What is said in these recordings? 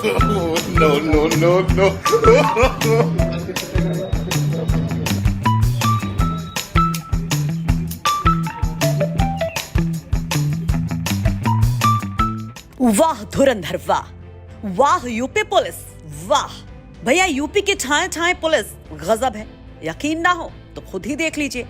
No, no, no, no. वाह धुरंधर वाह, वाह यूपी पुलिस वाह। भैया यूपी की छाए छाए पुलिस गजब है। यकीन ना हो तो खुद ही देख लीजिए।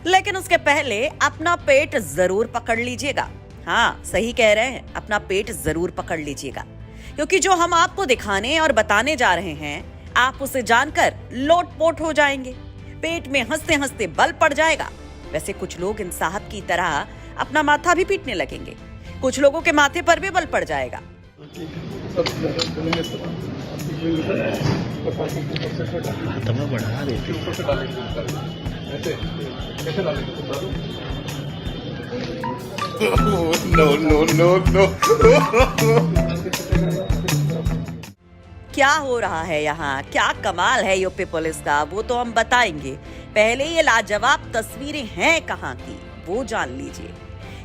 लेकिन उसके पहले अपना पेट जरूर पकड़ लीजिएगा। हाँ सही कह रहे हैं, अपना पेट जरूर पकड़ लीजिएगा, क्योंकि जो हम आपको दिखाने और बताने जा रहे हैं आप उसे जानकर लोटपोट हो जाएंगे। पेट में हंसते हंसते बल पड़ जाएगा। वैसे कुछ लोग इन साहब की तरह अपना माथा भी पीटने लगेंगे। कुछ लोगों के माथे पर भी बल पड़ जाएगा। बढ़ा देते No, no, no, no. क्या हो रहा है यहाँ, क्या कमाल है यूपी पुलिस का, वो तो हम बताएंगे। पहले ये लाजवाब तस्वीरें हैं कहाँ की वो जान लीजिए।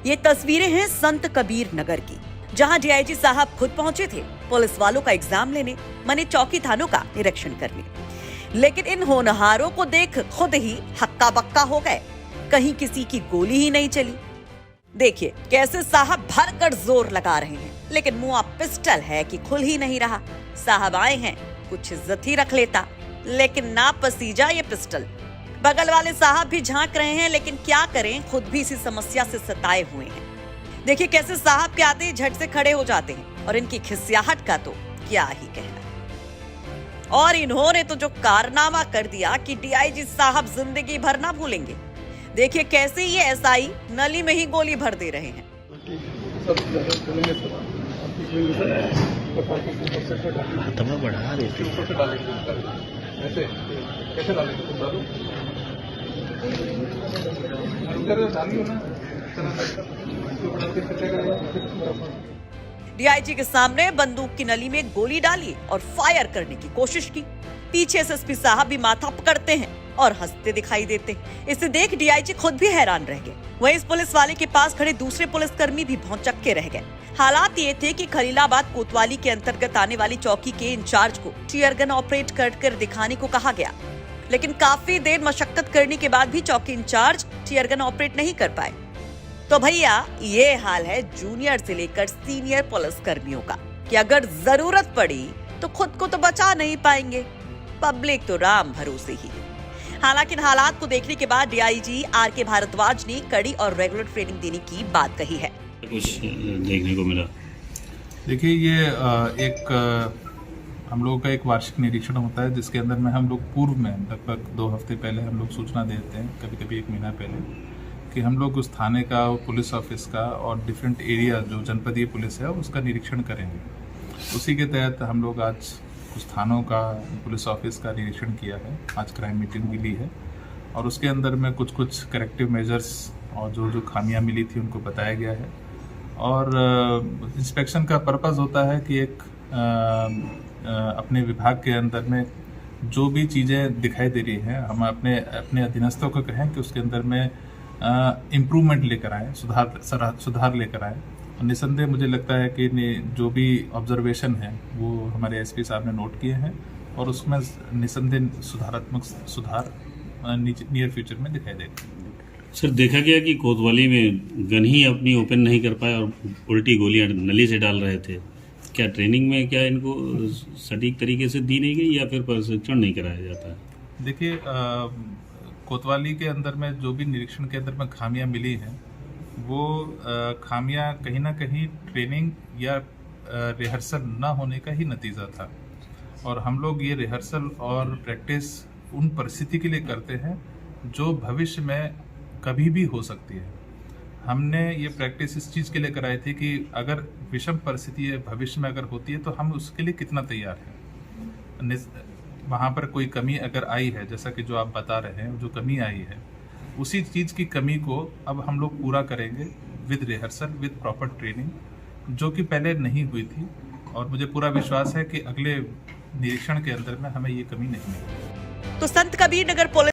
ये तस्वीरें हैं संत कबीर नगर की, जहाँ डीआईजी साहब खुद पहुंचे थे पुलिस वालों का एग्जाम लेने, माने चौकी थानों का निरीक्षण करने। लेकिन इन होनहारों को देख खुद ही हक्का बक्का हो गए। कहीं किसी की गोली ही नहीं चली। देखिए कैसे साहब भरकर जोर लगा रहे हैं, लेकिन मुंह पिस्टल है कि खुल ही नहीं रहा। साहब आए हैं, कुछ इज्जत ही रख लेता, लेकिन ना पसीजा ये पिस्टल। बगल वाले साहब भी झांक रहे हैं, लेकिन क्या करें, खुद भी इसी समस्या से सताए हुए हैं। देखिए कैसे साहब के आते ही झट से खड़े हो जाते हैं, और इनकी खिसियाहट का तो क्या ही कहना। और इन्होंने तो जो कारनामा कर दिया कि डीआईजी साहब जिंदगी भर ना भूलेंगे। देखिए कैसे ये एसआई नली में ही गोली भर दे रहे हैं। बढ़ा देते डीआईजी के सामने बंदूक की नली में गोली डाली और फायर करने की कोशिश की। पीछे एसएसपी साहब भी माथा पकड़ते हैं और हंसते दिखाई देते। इसे देख डीआईजी खुद भी हैरान रह गए। वहीं इस पुलिस वाले के पास खड़े दूसरे पुलिसकर्मी भी भौंचक्के रह गए। हालात ये थे कि खलीलाबाद कोतवाली के अंतर्गत आने वाली चौकी के इंचार्ज को टीयर गन ऑपरेट कर दिखाने को कहा गया, लेकिन काफी देर मशक्कत करने के बाद भी चौकी इंचार्ज टीयर गन ऑपरेट नहीं कर पाए। तो भैया ये हाल है जूनियर से लेकर सीनियर पुलिस कर्मियों का, कि अगर जरूरत पड़ी तो खुद को तो बचा नहीं पाएंगे, पब्लिक तो राम भरोसे ही। हालांकि हालात को देखने के बाद डीआईजी आर.के. भारद्वाज ने कड़ी और रेगुलर ट्रेनिंग देने की बात कही है। कुछ देखने को मिला। देखिए ये हम लोगों का एक वार्षिक निरीक्षण होता है, जिसके अंदर में हम लोग पूर्व में लगभग 2 हफ्ते पहले हम लोग सूचना देते हैं, कभी कभी 1 महीना पहले, कि हम लोग उस थाने का, पुलिस ऑफिस का और डिफरेंट एरिया जो जनपदीय पुलिस है उसका निरीक्षण करेंगे। उसी के तहत हम लोग आज कुछ थानों का, पुलिस ऑफिस का निरीक्षण किया है। आज क्राइम मीटिंग भी ली है और उसके अंदर में कुछ करेक्टिव मेजर्स और जो खामियां मिली थी उनको बताया गया है। और इंस्पेक्शन का पर्पस होता है कि एक अपने विभाग के अंदर में जो भी चीज़ें दिखाई दे रही हैं, हम अपने अधीनस्थों को कहें कि उसके अंदर में इम्प्रूवमेंट लेकर आए, सुधार लेकर आए। और निसंदेह मुझे लगता है कि जो भी ऑब्जर्वेशन है वो हमारे एसपी साहब ने नोट किए हैं और उसमें निसंदेह सुधार नियर फ्यूचर में दिखाई देगा। सर देखा गया कि कोतवाली में गन ही अपनी ओपन नहीं कर पाए और उल्टी गोलियां नली से डाल रहे थे। क्या ट्रेनिंग में क्या इनको सटीक तरीके से दी नहीं गई या फिर प्रशिक्षण नहीं कराया जाता है? देखिए कोतवाली के अंदर में जो भी निरीक्षण के अंदर में खामियां मिली हैं वो खामियां कहीं ना कहीं ट्रेनिंग या रिहर्सल ना होने का ही नतीजा था। और हम लोग ये रिहर्सल और प्रैक्टिस उन परिस्थिति के लिए करते हैं जो भविष्य में कभी भी हो सकती है। हमने ये प्रैक्टिस इस चीज़ के लिए कराई थी कि अगर विषम परिस्थिति भविष्य में अगर होती है तो हम उसके लिए कितना तैयार हैं। वहाँ पर कोई कमी अगर आई है, जैसा कि जो आप बता रहे हैं, जो कमी आई है, उसी चीज़ की कमी को अब हम लोग पूरा करेंगे with rehearsal, with proper training, जो कि पहले नहीं हुई थी। और मुझे पूरा विश्वास है कि अगले निरीक्षण के अंदर में हमें ये कमी नहीं मिलेगी। तो संत कबीर नगर पुलिस